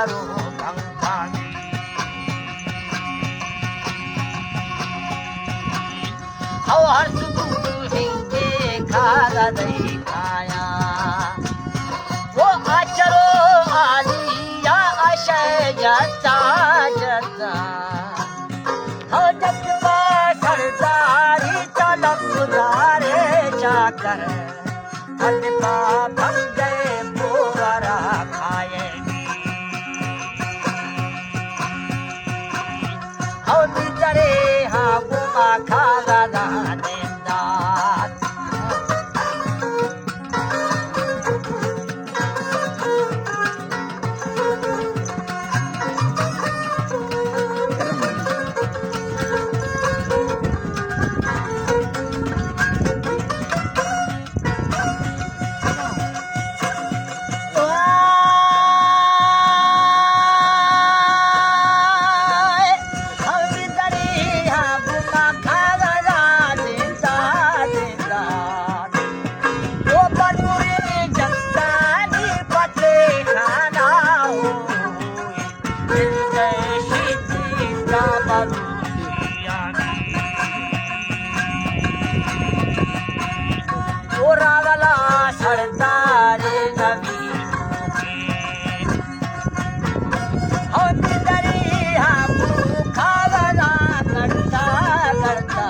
करो गंगानी हर सुबह हिंगे खारा दही खाया वो आचरो आलिया आशय जता जता हो जगवा सरदारी तलबदारे जाकर अनपा भंगे पोवरा खाएगी हो बिदरे हाँ बुमा खागा देंदा सरदारे नबी हो दरिया खावला करता करता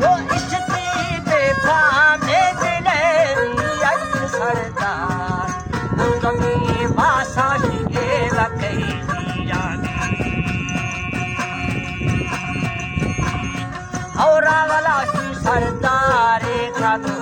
वो इश्क़ी बेफा में दिले सरदार कभी भाषा के रखी और वाला सरदारे का दो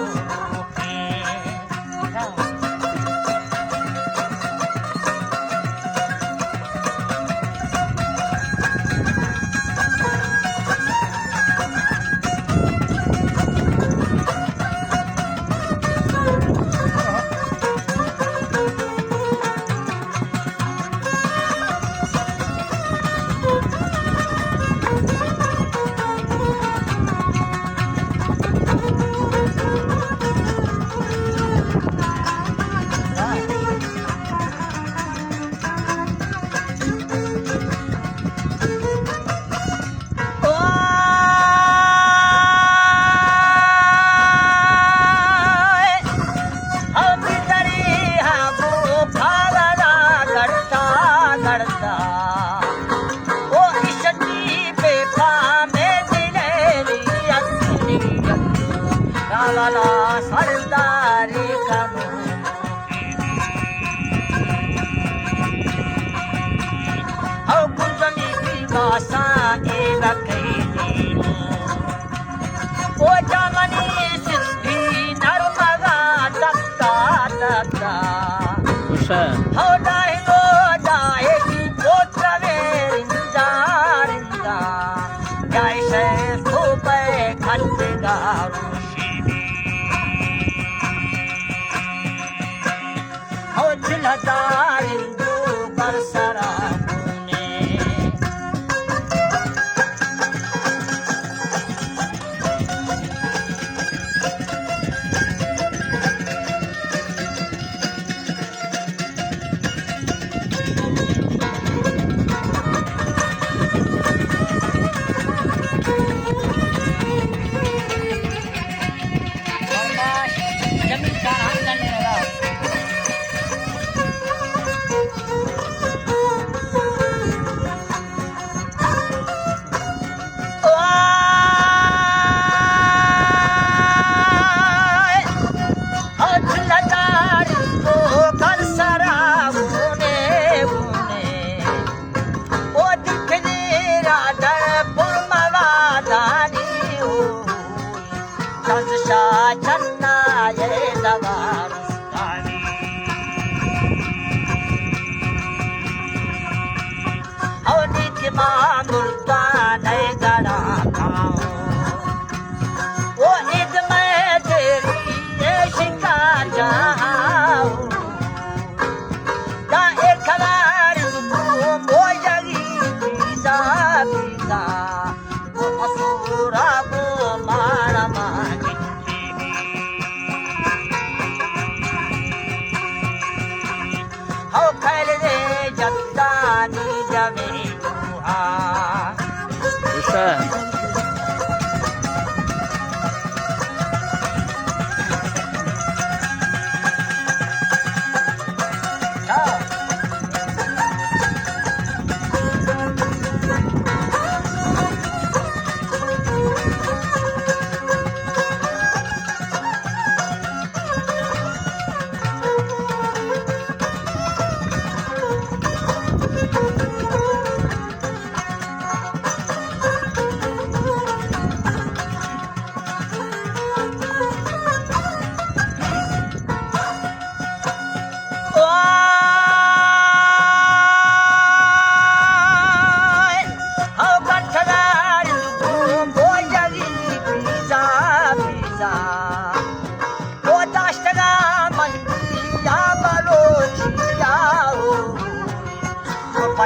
सरदारी करो और गुंजनी की भाषा के रखेगी वो जमनी सिंधी नर्मदा तकता तकता हो डाहिनो डाहेगी पोत्रवे रिंदा रिंदा जैसे सुबह खटगारू दिलदारिंदो बरसरा जमीन का करने लगा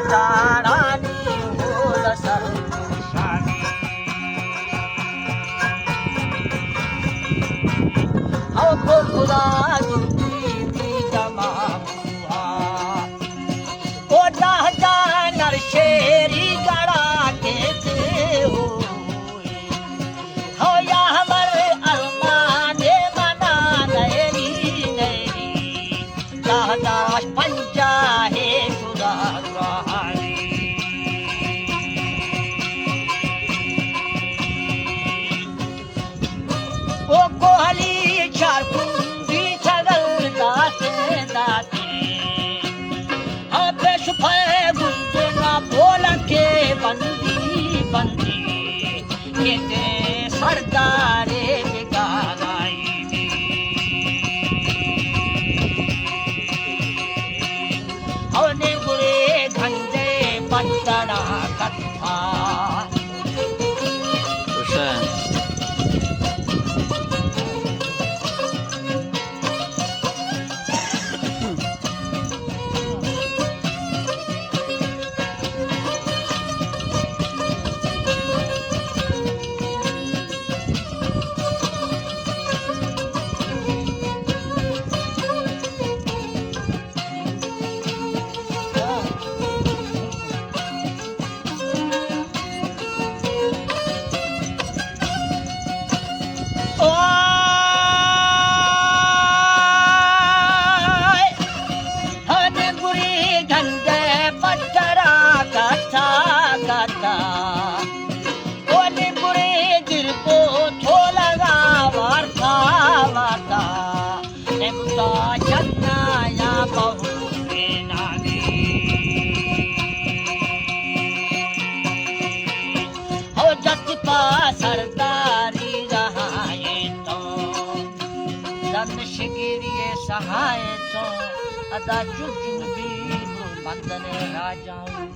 टाळानी होल सर्वशाने अहो खुदा दुर्दी जमा हुआ ओ जा नरशेरी गड़ा कहते हो या हमर अरमाने मना नैरी नैरी दादाश पंचा है खुदा रहानी ओ कोहली चारकुंडी छगल दाते दाते अबे शुफे गुंजना बोल के बंदी बंदी केते सरदारे बिगाड़ाई दी औने बुरे घंटे पत्तरा कथा हुसैन सरदारी रहाए तो दमशगिरिये सहाय तो अदा जुग जुग भी मंदने राजाऊं